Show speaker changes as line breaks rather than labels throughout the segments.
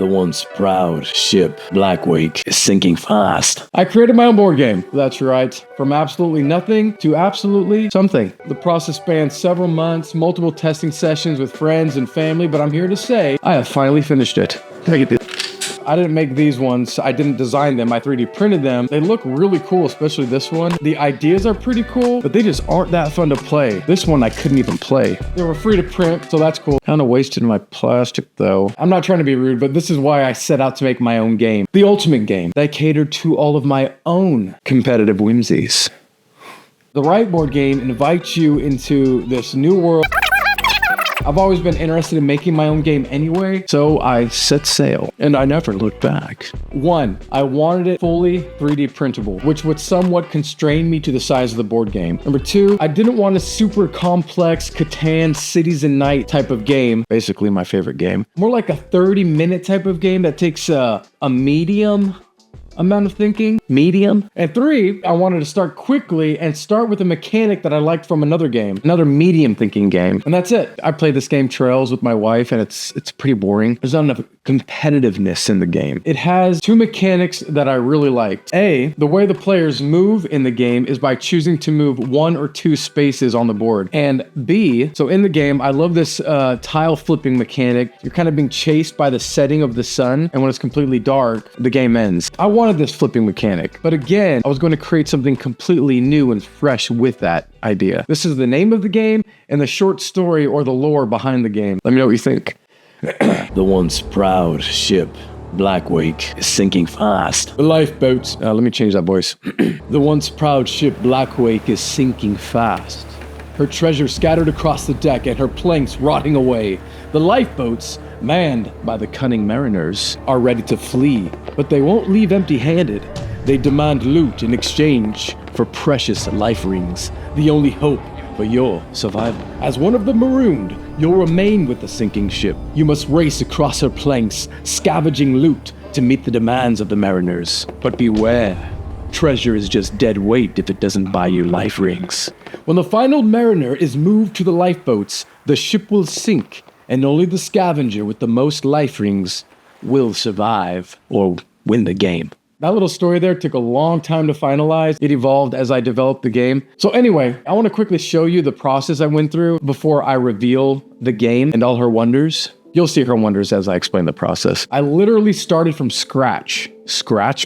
The once proud ship, Blackwake, is sinking fast.
I created my own board game. That's right. From absolutely nothing to absolutely something. The process spanned several months, multiple testing sessions with friends and family, but I'm here to say I have finally finished it. Can I get this? I didn't make these ones. I didn't design them. I 3D printed them. They look really cool, especially this one. The ideas are pretty cool, but they just aren't that fun to play. This one I couldn't even play. They were free to print, so that's cool. Kind of wasted my plastic though. I'm not trying to be rude, but this is why I set out to make my own game. The ultimate game that catered to all of my own competitive whimsies. The right board game invites you into this new world. I've always been interested in making my own game anyway, so I set sail, and I never looked back. 1. I wanted it fully 3D printable, which would somewhat constrain me to the size of the board game. Number 2, I didn't want a super complex Catan Cities and Night type of game, basically my favorite game. More like a 30-minute type of game that takes a medium amount of thinking. Medium. And 3, I wanted to start quickly and start with a mechanic that I liked from another game, another medium thinking game. And that's it. I played this game Trails with my wife, and it's pretty boring. There's not enough competitiveness in the game. It has 2 mechanics that I really liked. A, the way the players move in the game is by choosing to move 1 or 2 spaces on the board. And B, so in the game, I love this tile flipping mechanic. You're kind of being chased by the setting of the sun, and when it's completely dark, the game ends. I wanted this flipping mechanic, but again, I was going to create something completely new and fresh with that idea. This is the name of the game and the short story or the lore behind the game. Let me know what you think.
The once proud ship, Blackwake, is sinking fast.
The lifeboats. Let me change that voice. The once proud ship, Blackwake, is sinking fast. Her treasure scattered across the deck and her planks rotting away. The lifeboats, manned by the cunning mariners, are ready to flee, but they won't leave empty-handed. They demand loot in exchange for precious life rings, the only hope for your survival. As one of the marooned, you'll remain with the sinking ship. You must race across her planks, scavenging loot to meet the demands of the mariners. But beware, treasure is just dead weight if it doesn't buy you life rings. When the final mariner is moved to the lifeboats, the ship will sink, and only the scavenger with the most life rings will survive or win the game. That little story there took a long time to finalize. It evolved as I developed the game. So anyway, I want to quickly show you the process I went through before I reveal the game and all her wonders. You'll see her wonders as I explain the process. I literally started from scratch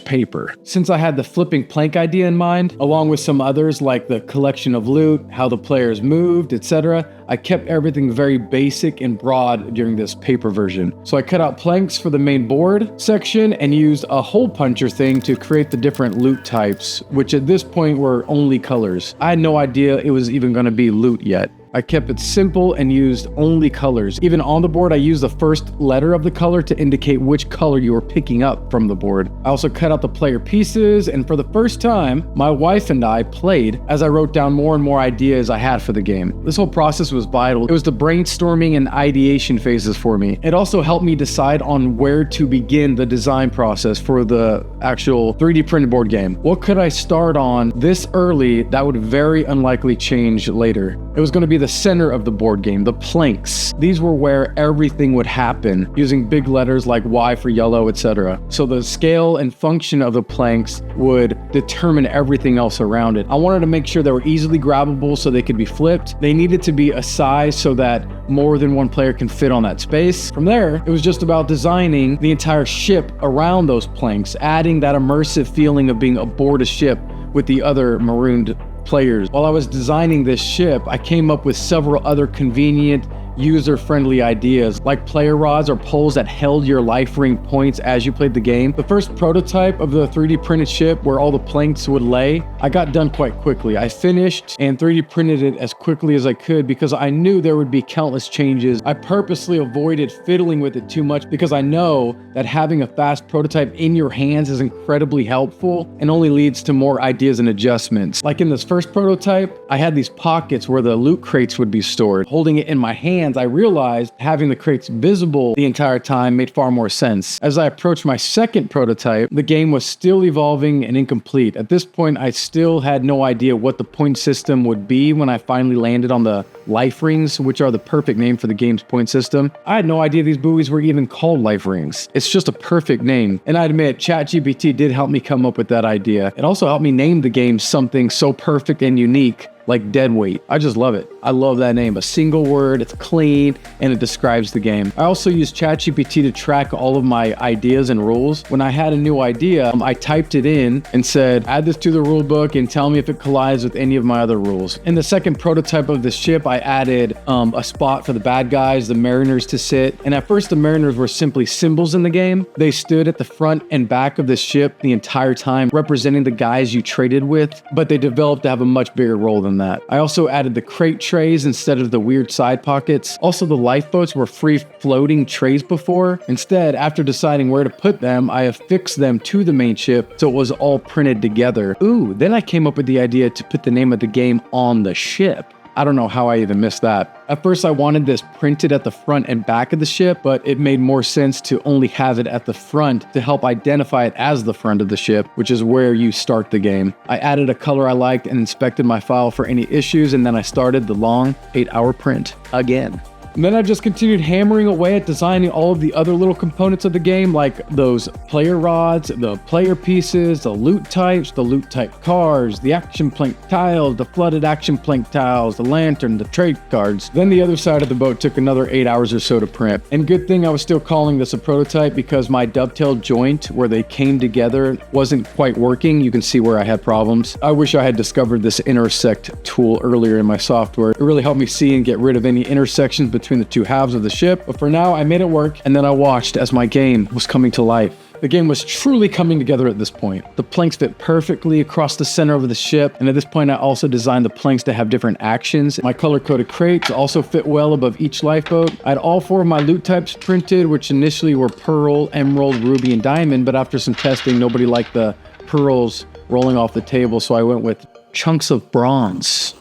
paper. Since I had the flipping plank idea in mind, along with some others like the collection of loot, how the players moved, etc., I kept everything very basic and broad during this paper version. So I cut out planks for the main board section and used a hole puncher thing to create the different loot types, which at this point were only colors. I had no idea it was even going to be loot yet. I kept it simple and used only colors. Even on the board, I used the first letter of the color to indicate which color you were picking up from the board. I also cut out the player pieces, and for the first time, my wife and I played as I wrote down more and more ideas I had for the game. This whole process was vital. It was the brainstorming and ideation phases for me. It also helped me decide on where to begin the design process for the actual 3D printed board game. What could I start on this early that would very unlikely change later? It was going to be the center of the board game, the planks. These were where everything would happen, using big letters like Y for yellow, etc. So the scale and function of the planks would determine everything else around it. I wanted to make sure they were easily grabbable so they could be flipped. They needed to be a size so that more than one player can fit on that space. From there, it was just about designing the entire ship around those planks, adding that immersive feeling of being aboard a ship with the other marooned players. While I was designing this ship, I came up with several other convenient, user-friendly ideas, like player rods or poles that held your life ring points as you played the game. The first prototype of the 3D printed ship where all the planks would lay, I got done quite quickly. I finished and 3D printed it as quickly as I could because I knew there would be countless changes. I purposely avoided fiddling with it too much because I know that having a fast prototype in your hands is incredibly helpful and only leads to more ideas and adjustments. Like in this first prototype, I had these pockets where the loot crates would be stored. Holding it in my hand hands, I realized having the crates visible the entire time made far more sense. As I approached my second prototype, the game was still evolving and incomplete. At this point, I still had no idea what the point system would be when I finally landed on the life rings, which are the perfect name for the game's point system. I had no idea these buoys were even called life rings. It's just a perfect name. And I admit, ChatGPT did help me come up with that idea. It also helped me name the game something so perfect and unique like Deadweight. I just love it. I love that name. A single word, it's clean, and it describes the game. I also use ChatGPT to track all of my ideas and rules. When I had a new idea, I typed it in and said, add this to the rule book and tell me if it collides with any of my other rules. In the second prototype of the ship, I added a spot for the bad guys, the mariners, to sit. And at first, the mariners were simply symbols in the game. They stood at the front and back of the ship the entire time, representing the guys you traded with, but they developed to have a much bigger role than that. I also added the crate trays instead of the weird side pockets. Also, the lifeboats were free floating trays before. Instead, after deciding where to put them, I affixed them to the main ship so it was all printed together. Ooh, then I came up with the idea to put the name of the game on the ship. I don't know how I even missed that. At first, I wanted this printed at the front and back of the ship, but it made more sense to only have it at the front to help identify it as the front of the ship, which is where you start the game. I added a color I liked and inspected my file for any issues, and then I started the long 8-hour print again. And then I just continued hammering away at designing all of the other little components of the game, like those player rods, the player pieces, the loot type cars, the action plank tiles, the flooded action plank tiles, the lantern, the trade cards. Then the other side of the boat took another 8 hours or so to print. And good thing I was still calling this a prototype, because my dovetail joint where they came together wasn't quite working. You can see where I had problems. I wish I had discovered this intersect tool earlier in my software. It really helped me see and get rid of any intersections between the two halves of the ship, but for now I made it work, and then I watched as my game was coming to life. The game was truly coming together at this point. The planks fit perfectly across the center of the ship, and at this point I also designed the planks to have different actions. My color-coded crates also fit well above each lifeboat. I had all 4 of my loot types printed, which initially were pearl, emerald, ruby, and diamond, but after some testing, nobody liked the pearls rolling off the table, so I went with chunks of bronze,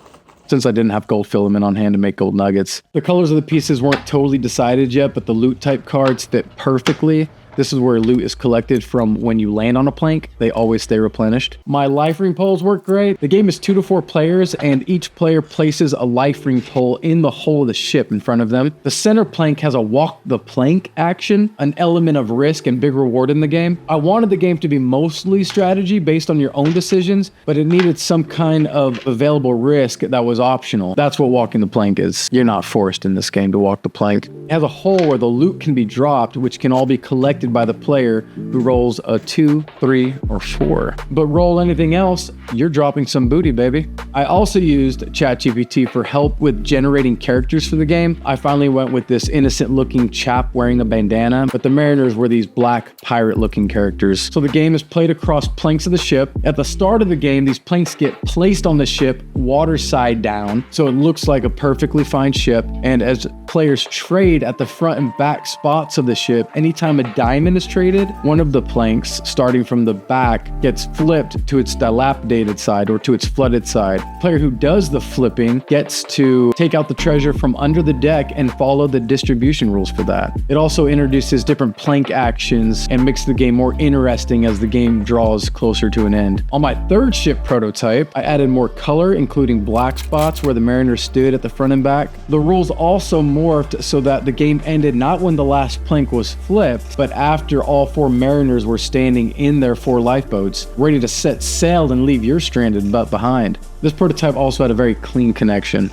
since I didn't have gold filament on hand to make gold nuggets. The colors of the pieces weren't totally decided yet, but the loot type cards fit perfectly. This is where loot is collected from when you land on a plank. They always stay replenished. My life ring poles work great. The game is 2 to 4 players, and each player places a life ring pole in the hull of the ship in front of them. The center plank has a walk the plank action, an element of risk and big reward in the game. I wanted the game to be mostly strategy based on your own decisions, but it needed some kind of available risk that was optional. That's what walking the plank is. You're not forced in this game to walk the plank. It has a hole where the loot can be dropped, which can all be collected by the player who rolls a 2, 3, or 4. But roll anything else, you're dropping some booty, baby. I also used ChatGPT for help with generating characters for the game. I finally went with this innocent looking chap wearing a bandana, but the mariners were these black pirate looking characters. So the game is played across planks of the ship. At the start of the game, these planks get placed on the ship water side down, so it looks like a perfectly fine ship. And as players trade at the front and back spots of the ship, anytime a diamond is traded, one of the planks starting from the back gets flipped to its dilapidated side or to its flooded side. The player who does the flipping gets to take out the treasure from under the deck and follow the distribution rules for that. It also introduces different plank actions and makes the game more interesting as the game draws closer to an end. On my third ship prototype, I added more color, including black spots where the mariners stood at the front and back. The rules also morphed so that the game ended not when the last plank was flipped, but after all 4 mariners were standing in their 4 lifeboats, ready to set sail and leave your stranded butt behind. This prototype also had a very clean connection.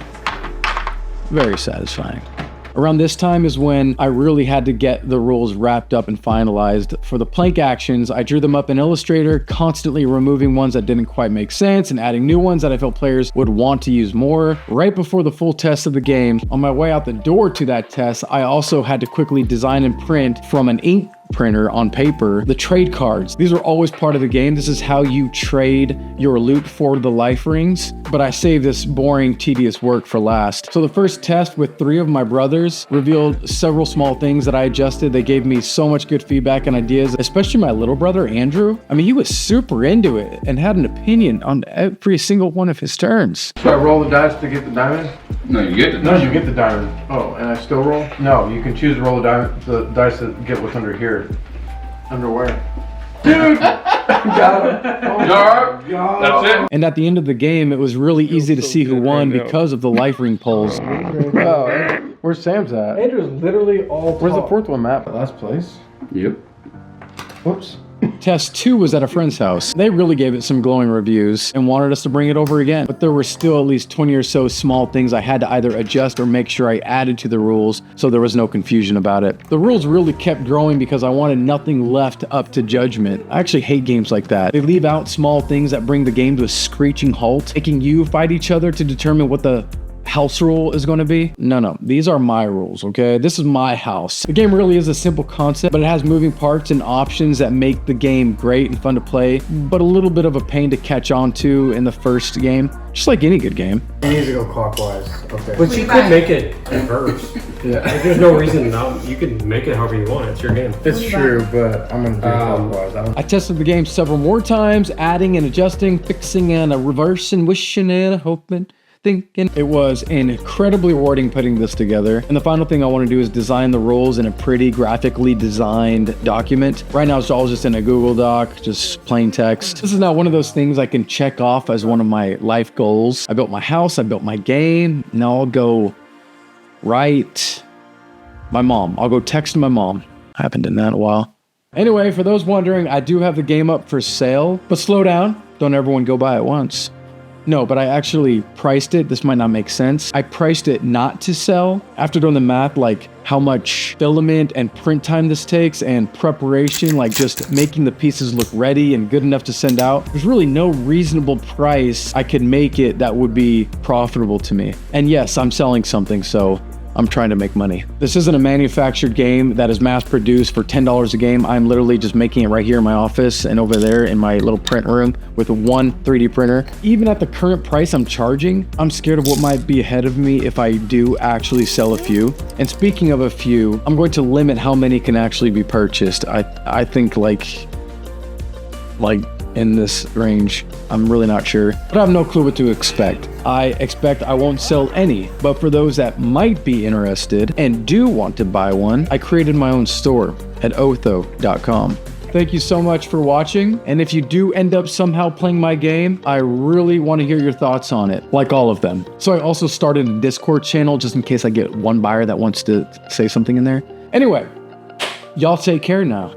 Very satisfying. Around this time is when I really had to get the rules wrapped up and finalized. For the plank actions, I drew them up in Illustrator, constantly removing ones that didn't quite make sense and adding new ones that I felt players would want to use more. Right before the full test of the game, on my way out the door to that test, I also had to quickly design and print from an ink printer on paper, the trade cards. These are always part of the game. This is how you trade your loot for the life rings, but I saved this boring, tedious work for last. So the first test with 3 of my brothers revealed several small things that I adjusted. They gave me so much good feedback and ideas, especially my little brother, Andrew. I mean, he was super into it and had an opinion on every single one of his turns.
So I roll the dice to get the diamond?
No, you get the
No, you get the diamond. Oh, and I still roll? No, you can choose to roll the dice to get what's under here. Under where? Dude! Got him. Oh my God.
That's it.
And at the end of the game, it was really easy to see who won because of the life ring polls.
Wow, where's Sam's at?
Andrew's literally all
Where's the
top.
4th one at? Last place?
Yep.
Whoops.
Test 2 was at a friend's house. They really gave it some glowing reviews and wanted us to bring it over again. But there were still at least 20 or so small things I had to either adjust or make sure I added to the rules so there was no confusion about it. The rules really kept growing because I wanted nothing left up to judgment. I actually hate games like that. They leave out small things that bring the game to a screeching halt, making you fight each other to determine what the house rule is going to be. No, these are my rules, okay? This is my house. The game really is a simple concept, but it has moving parts and options that make the game great and fun to play, but a little bit of a pain to catch on to in the first game, just like any good game.
It needs to go clockwise. Okay. But you could make it reverse.
Yeah.
Like, there's no reason not. You can make it however you want. It's your game.
It's true, but I'm gonna do it clockwise.
I tested the game several more times, adding and adjusting, fixing and reversing, wishing and hoping, thinking. It was incredibly rewarding putting this together. And the final thing I want to do is design the rules in a pretty graphically designed document. Right now it's all just in a Google Doc, just plain text. This is not one of those things I can check off as one of my life goals. I built my house, I built my game. Now I'll go write my mom. I'll go text my mom. I haven't done that in a while. Anyway, for those wondering, I do have the game up for sale, but slow down. Don't everyone go buy it once. No, but I actually priced it. This might not make sense. I priced it not to sell. After doing the math, like how much filament and print time this takes and preparation, like just making the pieces look ready and good enough to send out, there's really no reasonable price I could make it that would be profitable to me. And yes, I'm selling something, so I'm trying to make money. This isn't a manufactured game that is mass produced for $10 a game. I'm literally just making it right here in my office and over there in my little print room with one 3D printer. Even at the current price I'm charging, I'm scared of what might be ahead of me if I do actually sell a few. And speaking of a few, I'm going to limit how many can actually be purchased. I think like in this range. I'm really not sure, but I have no clue what to expect. I expect I won't sell any, but for those that might be interested and do want to buy one, I created my own store at otho.com. Thank you so much for watching, and if you do end up somehow playing my game, I really want to hear your thoughts on it, like all of them. So I also started a Discord channel just in case I get one buyer that wants to say something in there. Anyway, y'all take care now.